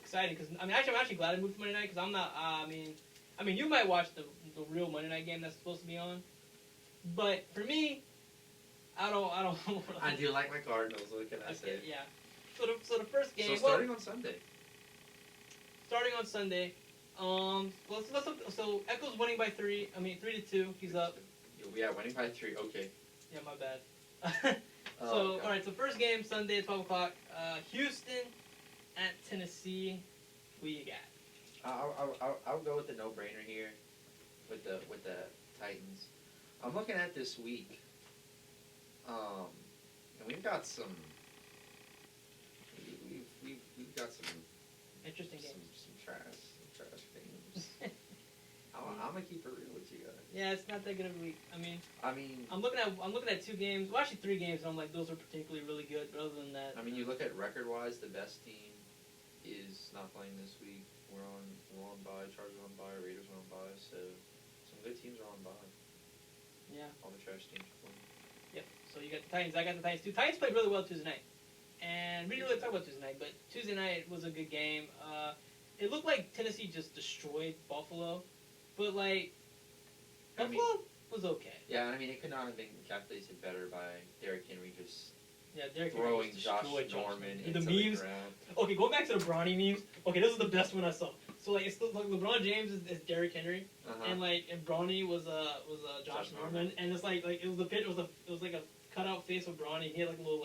exciting. Because I'm actually glad I moved to Monday night because I'm not. I mean, you might watch the real Monday night game that's supposed to be on, but for me, I don't. I do like my Cardinals. What can I say? Yeah. So the first game. So starting on Sunday. Starting on Sunday. Let's so Echo's winning by 3. I mean 3-2. He's up. Yeah, winning by 3. Okay. Yeah, my bad. So all right. So first game Sunday at 12 o'clock. Houston at Tennessee. Who you got? I'll go with the no-brainer here, with the Titans. I'm looking at this week, and we've got some. We've got some Interesting games. some trash games. I'm gonna keep it real with you guys. Yeah, it's not that good of a week. I mean, I'm looking at 2 games. Well, actually 3 games. And I'm like, those are particularly really good. But other than that, I mean, you look at record-wise, the best team is not playing this week. We're on bye. Chargers on bye. Raiders are on bye. So some good teams are on bye. Yeah. All the trash teams are playing. Yep. So you got the Titans. I got the Titans too. Titans played really well Tuesday night, and we didn't really talk about Tuesday night, but Tuesday night was a good game. It looked like Tennessee just destroyed Buffalo, but like Buffalo was okay. Yeah, I mean, it could not have been calculated better by Derrick Henry just Derrick Henry throwing just Josh destroyed Norman The into memes. the ground. Okay, going back to the Bronny memes. Okay, this is the best one I saw. So like, it's like LeBron James is Derrick Henry, and Bronny was Josh Norman, and it's like it was the pitch. It was like a cutout face of Bronny. He had like a little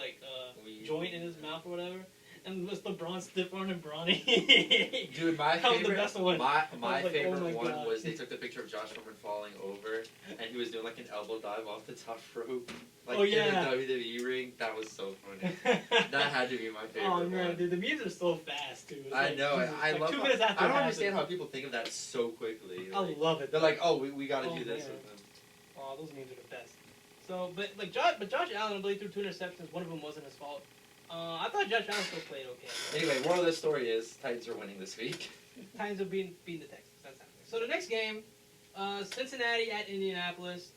joint in his mouth or whatever. And it's LeBron stiff arm and Bronny. Dude, my that was favorite, the best one. my like, favorite oh my one God. was they took the picture of Josh Norman falling over, and he was doing like an elbow dive off the top rope, like Oh, yeah. in a WWE ring. That was so funny. That had to be my favorite. Oh man, one. dude, the memes are so fast too. It's I like, know. Jesus, I like love. 2 How, minutes after I don't it understand how happens. people think of that so quickly. I Like, love it. they're like, oh, we got to Oh, do this man. with them. Oh, those memes are the best. So, but Josh Allen, I believe, threw 2 interceptions. One of them wasn't his fault. I thought Josh Allen still played okay. Anyway, moral of the story is Titans are winning this week. Titans are beating the Texans. That's happening. So the next game, Cincinnati at Indianapolis.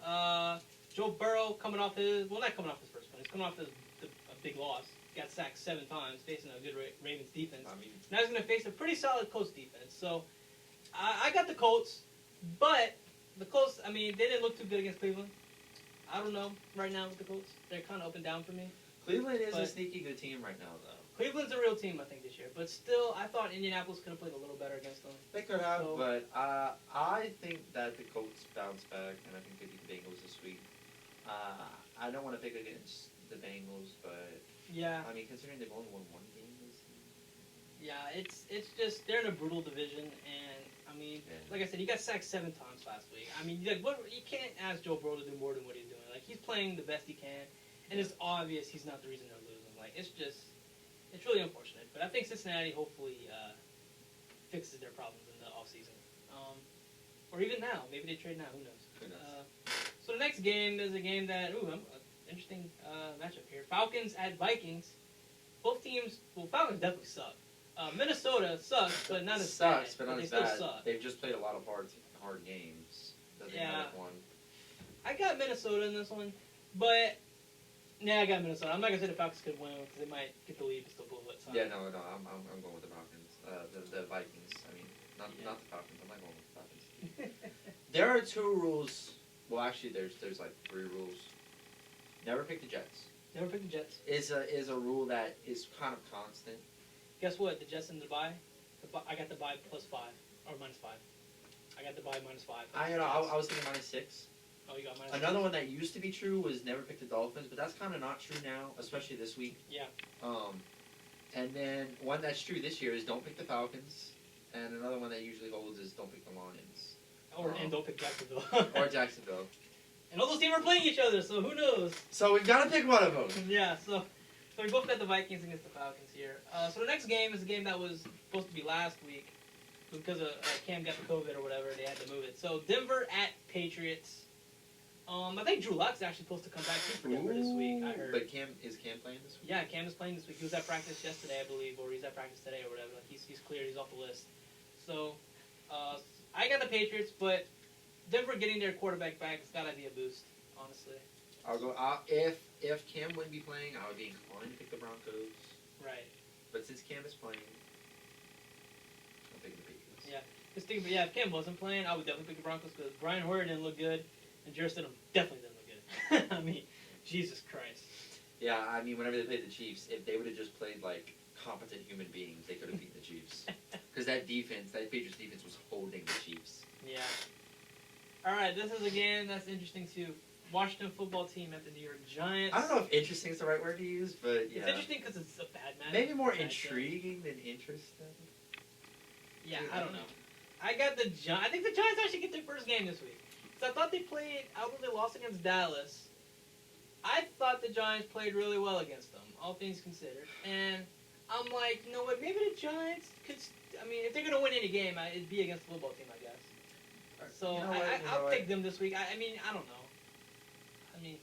Joe Burrow not coming off his first one. He's coming off a big loss. Got sacked 7 times, facing a good Ravens defense. I mean, Now he's going to face a pretty solid Colts defense. So I got the Colts, but the Colts, I mean, they didn't look too good against Cleveland. I don't know right now with the Colts. They're kind of up and down for me. Cleveland is a But- sneaky good team right now, though. Cleveland's a real team, I think, this year. But still, I thought Indianapolis could have played a little better against them. They could have, So- but I think that the Colts bounce back, and I think they beat the Bengals this week. I don't want to pick against the Bengals, but Yeah, I mean, considering they've only won 1 game this season. yeah, it's just they're in a brutal division, and I mean, Yeah. like I said, he got sacked 7 times last week. I mean, like, you can't ask Joe Burrow to do more than what he's doing. Like, he's playing the best he can, and it's obvious he's not the reason they're losing. Like, it's really unfortunate. But I think Cincinnati hopefully fixes their problems in the offseason. Or even now. Maybe they trade now. Who knows? Who knows? So the next game is a game that, interesting matchup here. Falcons at Vikings. Both teams, Falcons definitely suck. Minnesota sucks, but not as Sucks, bad. but not they as still bad. suck. They've just played a lot of hard games that they Yeah. might have won. I got Minnesota in this one, but I got Minnesota. I'm not gonna say the Falcons could win because they might get the lead and still blow it. So. Yeah, no, I'm going with the Falcons. The Vikings. I mean, not the Falcons. I'm not going with the Falcons. There are 2 rules. Well, actually, there's like 3 rules. Never pick the Jets. Never pick the Jets. Is a rule that is kind of constant. Guess what? The Jets in the bye. I got the bye +5 or -5. I got the bye -5. I was thinking -6. Oh, you got -6. Another one that used to be true was never pick the Dolphins, but that's kind of not true now, especially this week. Yeah. And then one that's true this year is don't pick the Falcons, and another one that usually holds is don't pick the Lions And don't pick Jacksonville. or Jacksonville. And all those teams are playing each other, so who knows? So we've got to pick one of them. Yeah. So we both got the Vikings against the Falcons here. So the next game is a game that was supposed to be last week, because Cam got the COVID or whatever. They had to move it. So Denver at Patriots. I think Drew Luck's actually supposed to come back too for Denver this week. I heard. But is Cam playing this week? Yeah, Cam is playing this week. He was at practice yesterday, I believe, or he's at practice today or whatever. Like he's cleared. He's off the list. So I got the Patriots, but Denver getting their quarterback back has got to be a boost, honestly. I'll go. If Cam wouldn't be playing, I would be inclined to pick the Broncos. Right. But since Cam is playing, I'm picking the Patriots. Yeah. If Cam wasn't playing, I would definitely pick the Broncos because Brian Hoyer didn't look good, and Jarrett Stidham definitely didn't look good. I mean, Jesus Christ. Yeah, I mean, whenever they played the Chiefs, if they would have just played like competent human beings, they could have beaten the Chiefs. Because that Patriots defense was holding the Chiefs. Yeah. All right, this is a game that's interesting too. Washington football team at the New York Giants. I don't know if interesting is the right word to use, but yeah. It's interesting because it's a bad match. Maybe more Bad intriguing than interesting. Yeah, I don't know. I got the Giants. I think the Giants actually get their first game this week. So I thought they played. Although they lost against Dallas, I thought the Giants played really well against them, all things considered. And I'm like, you know what? Maybe the Giants could. I mean, if they're gonna win any game, it'd be against the football team, I guess. So You know what, you know I'll what? take them this week. I mean, I don't know. I mean,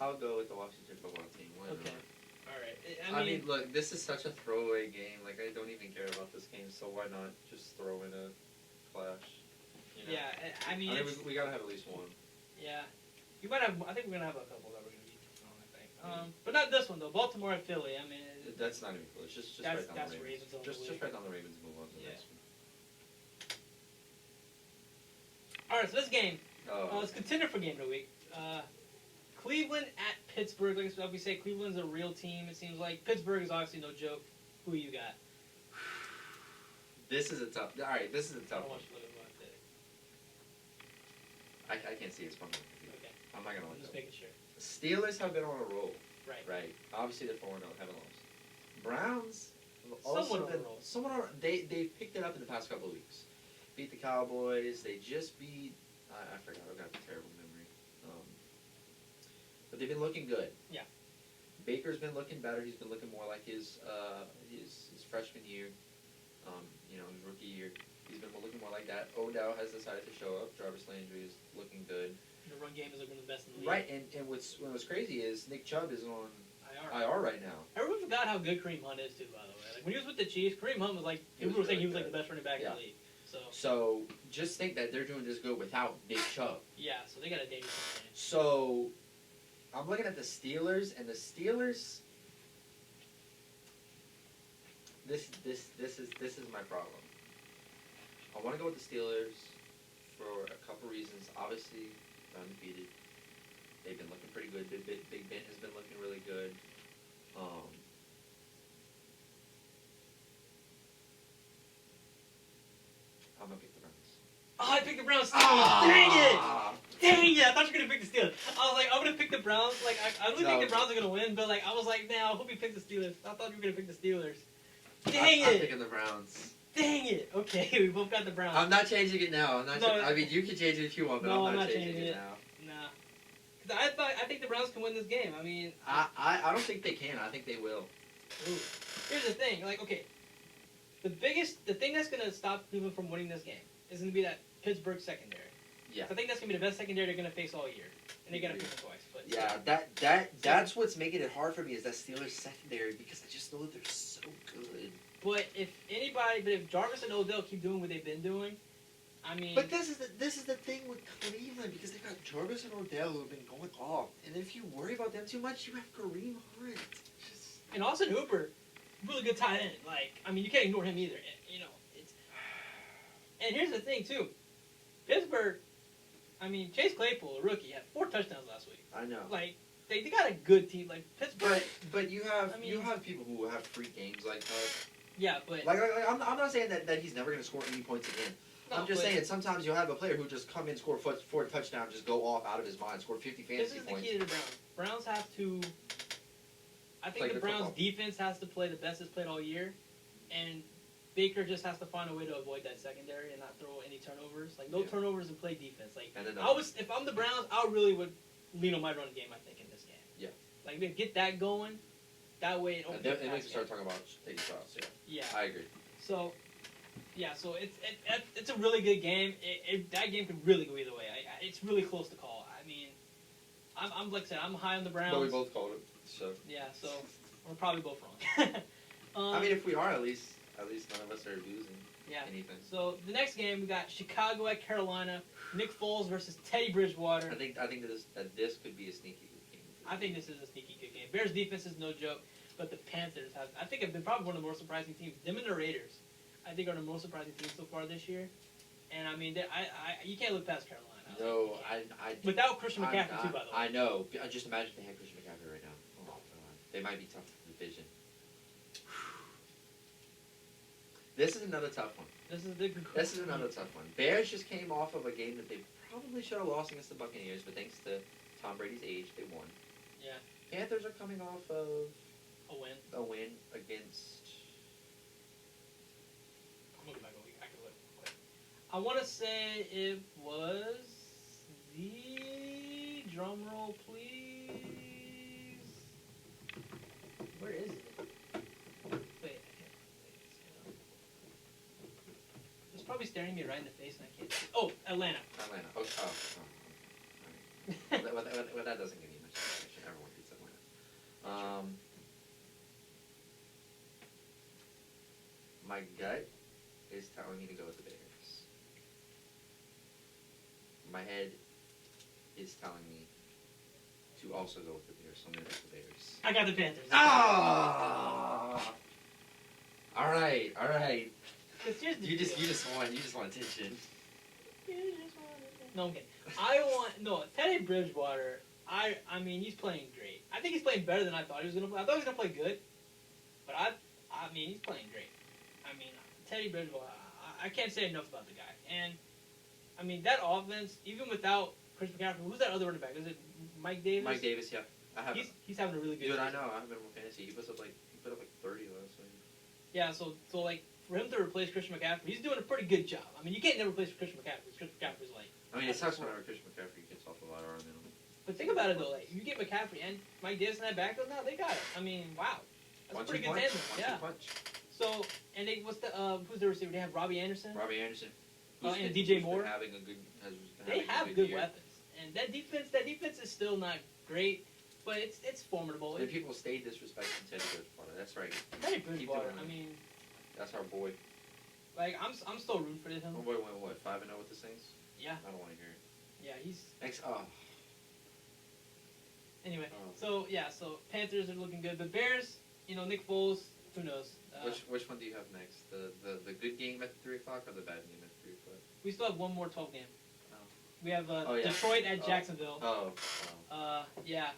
I'll go with the Washington football team. Why okay, not? all right. I mean, look, this is such a throwaway game. Like, I don't even care about this game, so why not just throw in a clash? You know? yeah. I mean, it's, we gotta have at least one. yeah. You might have. I think we're gonna have a couple that we're gonna be on. I think. But not this one though. Baltimore and Philly. I mean, That's not even close. Just that's write down the Ravens. Ravens. Just write down the Ravens and move on to the Yeah. next one. All right. So this game. Oh, It's contender for game of the week. Cleveland at Pittsburgh. Like we say, Cleveland's a real team. It seems like Pittsburgh is obviously no joke. Who you got? this is a tough. All right, this is a I tough don't one. want you to look at I can't see his phone. Okay. I'm not gonna I'm let just go. making sure. Steelers have been on a roll. Right. Right. Obviously, they're 4-0, haven't lost. Browns have also Somewhat on a been roll. somewhat on. They picked it up in the past couple of weeks. Beat the Cowboys. They just beat. I forgot. I've got a terrible memory. But they've been looking good. Yeah. Baker's been looking better. He's been looking more like his freshman year. His rookie year. He's been looking more like that. Odell has decided to show up. Jarvis Landry is looking good. The run game is looking the best in the league. Right, and what's crazy is Nick Chubb is on IR. IR right now. Everyone forgot how good Kareem Hunt is too. By the way, like when he was with the Chiefs, Kareem Hunt was like people were saying he was like the best running back in Yeah. the league. So So just think that they're doing this good without Nick Chubb. yeah, so they got a dangerous advantage. So I'm looking at the Steelers, and the Steelers. This is my problem. I want to go with the Steelers for a couple reasons. Obviously, they're undefeated. They've been looking pretty good. Big Ben has been looking really good. I'm gonna pick the Browns. Oh, I picked the Browns. Ah! Dang it! I thought you were gonna pick the Steelers. I was like, I'm gonna pick the Browns. Like, I really think No. the Browns are gonna win, but like, I was like, man, I hope you pick the Steelers. I thought you were gonna pick the Steelers. Dang I'm it! picking the Browns. Dang it! Okay, we both got the Browns. I'm not changing it now. I'm not. No. I mean, you can change it if you want, but No, I'm not changing it it. now. Nah, because I think the Browns can win this game. I mean, I don't think they can. I think they will. ooh. Here's the thing. Like, okay, the thing that's gonna stop Cleveland from winning this game is gonna be that Pittsburgh secondary. Yeah. So I think that's gonna be the best secondary they're gonna face all year, and they're gonna face them twice. But Yeah, that's what's making it hard for me is that Steelers secondary because I just know that they're so good. But if Jarvis and Odell keep doing what they've been doing, I mean. But this is the thing with Cleveland because they've got Jarvis and Odell who have been going off, and if you worry about them too much, you have Kareem Hunt. And Austin Hooper, really good tight end. Like, I mean, you can't ignore him either. You know, it's. And here's the thing too, Pittsburgh. I mean, Chase Claypool, a rookie, had 4 touchdowns last week. I know. Like, they got a good team. Like Pittsburgh. But you have I mean- you have people who have freak games like that. Yeah, but Like I'm not saying that he's never going to score any points again. no, I'm just but saying sometimes you'll have a player who just come in, score 4 touchdowns, just go off out of his mind, score 50 this fantasy is the points. key to the Browns. Browns have to. I Play think the good Browns' football. defense has to play the best it's played all year, and Baker just has to find a way to avoid that secondary and not throw any turnovers. Like no Yeah. turnovers and play defense. Like And then, if I'm the Browns, I really would lean on my run game. I think in this game. Yeah. Like maybe get that going. That way it opens and the then we pass can start game. talking about taking shots. Yeah, Yeah. I agree. So, yeah. So it's a really good game. That game could really go either way. It's really close to call. I mean, I'm like I said, I'm high on the Browns. But we both called it. So Yeah. So we're probably both wrong. I mean, if we are, at least none of us are losing yeah. anything. So the next game we got Chicago at Carolina. Nick Foles versus Teddy Bridgewater. I think that this could be a sneaky good game. I think this is a sneaky good game. Bears defense is no joke, but the Panthers have been probably one of the more surprising teams. Them and the Raiders, I think, are the most surprising teams so far this year. And I mean, you can't look past Carolina. No, Without Christian McCaffrey too, by the way. I know. I just imagine if they had Christian McCaffrey right now. Oh my god, they might be tough for the division. This is another tough one. This is another tough one. Bears just came off of a game that they probably should have lost against the Buccaneers, but thanks to Tom Brady's age, they won. Yeah. Panthers are coming off of a win. a win against. I'm looking back a week. I can look quick. I want to say it was the drum roll, please. Where is it? Wait, I can't. It's probably staring me right in the face, and I can't. See. Oh, Atlanta. Atlanta. Oh. Well, that doesn't give me much information. Everyone beats Atlanta. My gut is telling me to go with the Bears. My head is telling me to also go with the Bears, so I'm going to go with the Bears. I got the Panthers. Ah! All right. You just want attention. No, I'm kidding. Teddy Bridgewater. I mean, he's playing great. I think he's playing better than I thought he was gonna play. I thought he was gonna play good, but I mean, he's playing great. I mean, Teddy Bridgewater. I can't say enough about the guy. And I mean, that offense, even without Chris McCaffrey, who's that other running back? Is it Mike Davis? Mike Davis, yeah. I have. He's having a really good Dude, season. I know. I have him on fantasy. He put up like 30 last week. Yeah, so like for him to replace Christian McCaffrey, he's doing a pretty good job. I mean, you can't never replace Christian McCaffrey. Christian McCaffrey's like. I mean, it sucks whenever Christian McCaffrey gets off the ladder on them. But think about it though, like you get McCaffrey and Mike Davis in that backfield now, they got it. I mean, wow, that's a pretty good tandem. Yeah. So and they what's the who's the receiver? They have Robbie Anderson. Robbie Anderson. And DJ Moore. They have good weapons, and that defense is still not great, but it's formidable. And people stay disrespecting Teddy Bridgewater. That's right. Teddy Bridgewater. I mean, that's our boy. Like I'm still rooting for him. Our boy went what 5-0 with the Saints. Yeah. I don't want to hear it. Yeah, he's. Anyway, so Panthers are looking good, but Bears, Nick Foles, who knows? Which one do you have next? The good game at 3 o'clock or the bad game at 3 o'clock? We still have one more 12 game. Oh. We have Detroit at Jacksonville. Yeah.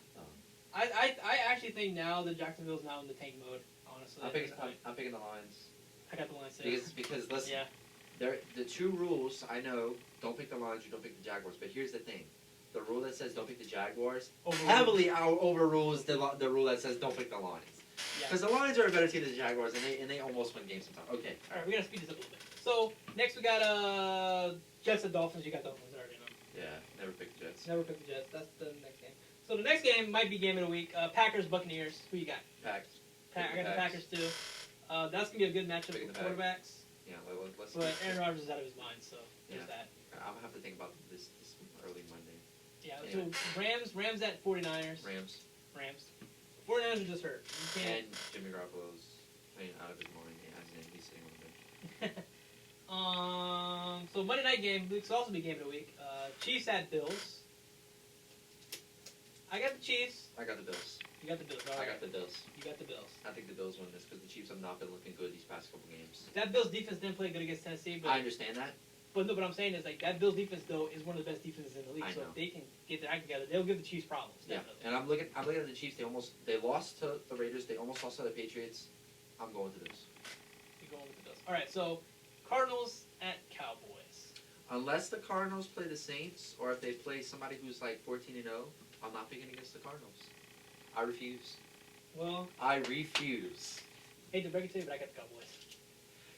I actually think now that Jacksonville's now in the tank mode. Honestly, I'm picking the Lions. I got the Lions too. Because listen, yeah. The two rules I know: don't pick the Lions, you don't pick the Jaguars. But here's the thing: the rule that says don't pick the Jaguars heavily overrules the rule that says don't pick the Lions. Because the Lions are a better team than the Jaguars, and they almost win games sometimes. Okay. All right, we gotta speed this up a little bit. So next we got Jets and Dolphins. You got Dolphins already, Yeah, never picked the Jets. Never picked the Jets. That's the next game. So the next game might be game of the week. Packers Buccaneers. Who you got? Packers. I got the Packers too. That's gonna be a good matchup for quarterbacks. Yeah, let's. But Aaron Rodgers is out of his mind, so there's that. I'm gonna have to think about this early Monday. Yeah. Anyway. So Rams at 49ers. Rams. 49ers are just hurt. You can't. And Jimmy Garoppolo's playing out of his mind. He's sitting on the bench. So Monday night game. This will also be game of the week. Chiefs at Bills. I got the Chiefs. I got the Bills. You got the Bills. I got the Bills. You got the Bills. I think the Bills win this because the Chiefs have not been looking good these past couple games. That Bills defense didn't play good against Tennessee. But I understand that. But no, what I'm saying is like that Bills defense though is one of the best defenses in the league. So if they can get their act together, they'll give the Chiefs problems. Definitely. Yeah, and I'm looking at the Chiefs. They lost to the Raiders. They almost lost to the Patriots. I'm going to Bills. You're going with the Bills. All right, so Cardinals at Cowboys. Unless the Cardinals play the Saints, or if they play somebody who's like 14-0, I'm not picking against the Cardinals. I refuse. Well, I refuse. Hate to break it to you, but I got the Cowboys.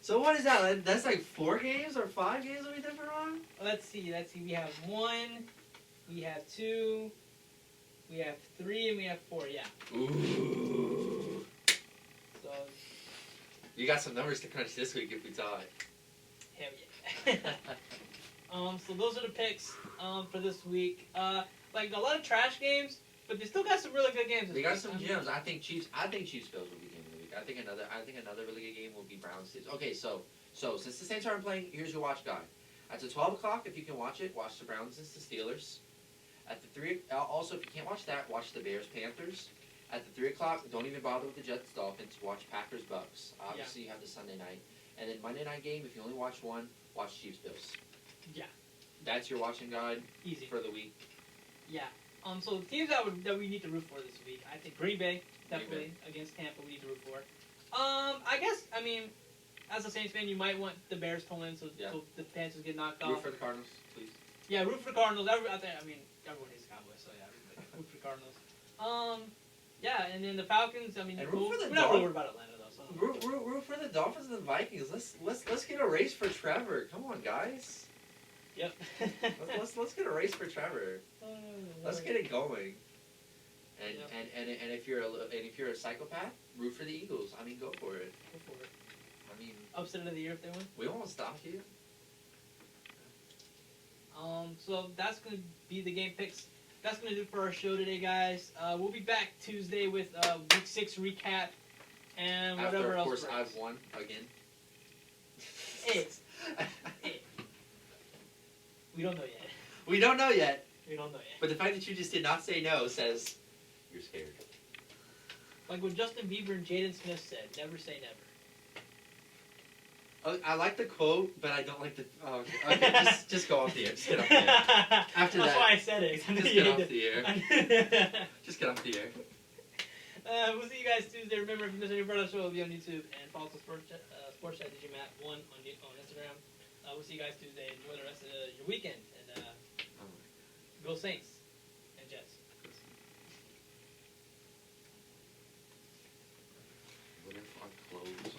So what is that? That's like 4 games or 5 games that we differ on? Let's see. We have 1, we have 2, we have 3, and we have 4. Yeah. Ooh. So. You got some numbers to crunch this week if we tie. Hell yeah. So those are the picks for this week. Like a lot of trash games, but they still got some really good games. They got some gems. I think Chiefs Bills will be game of the week. I think another really good game will be Browns. Okay, so since the Saints aren't playing, here's your watch guide. At the 12 o'clock, if you can watch it, watch the Browns and the Steelers. At the 3, also if you can't watch that, watch the Bears Panthers. At the 3 o'clock, don't even bother with the Jets Dolphins. Watch Packers Bucks. Obviously, you have the Sunday night, and then Monday night game. If you only watch one, watch Chiefs Bills. Yeah. That's your watching guide. Easy for the week. Yeah. So the teams that we need to root for this week, I think Green Bay definitely against Tampa. We need to root for. I guess as a Saints fan, you might want the Bears to win, so the Panthers get knocked off. Root for the Cardinals, please. Yeah, root for the Cardinals. Everyone hates the Cowboys, so yeah, root for the Cardinals. Yeah, and then the Falcons. We're not really worried about Atlanta though. So Root for the Dolphins and the Vikings. Let's get a race for Trevor. Come on, guys. Yep. Let's get a race for Trevor. Let's get it going. And if you're a psychopath, root for the Eagles. I mean, go for it. Go for it. I mean, Upset of the year if they win. we won't stop you. So that's gonna be the game picks. That's gonna do it for our show today, guys. We'll be back Tuesday with Week 6 recap and whatever After, of else. course, brings. I've won again. Hey. We don't know yet. We don't know yet, We don't know yet. but the fact that you just did not say no says you're scared. Like what Justin Bieber and Jaden Smith said, never say never. Oh, I like the quote, but I don't like the. Oh, okay, just go off the air. Just get off the air. After That's that, why I said it. just get off the air. Just get off the air. We'll see you guys Tuesday. Remember, if you miss any part of the show, it'll be on YouTube. And follow us on Sportschat DigiMatt1 on Instagram. We'll see you guys Tuesday. Enjoy the rest of your weekend. And go Saints and Jets. What if I close?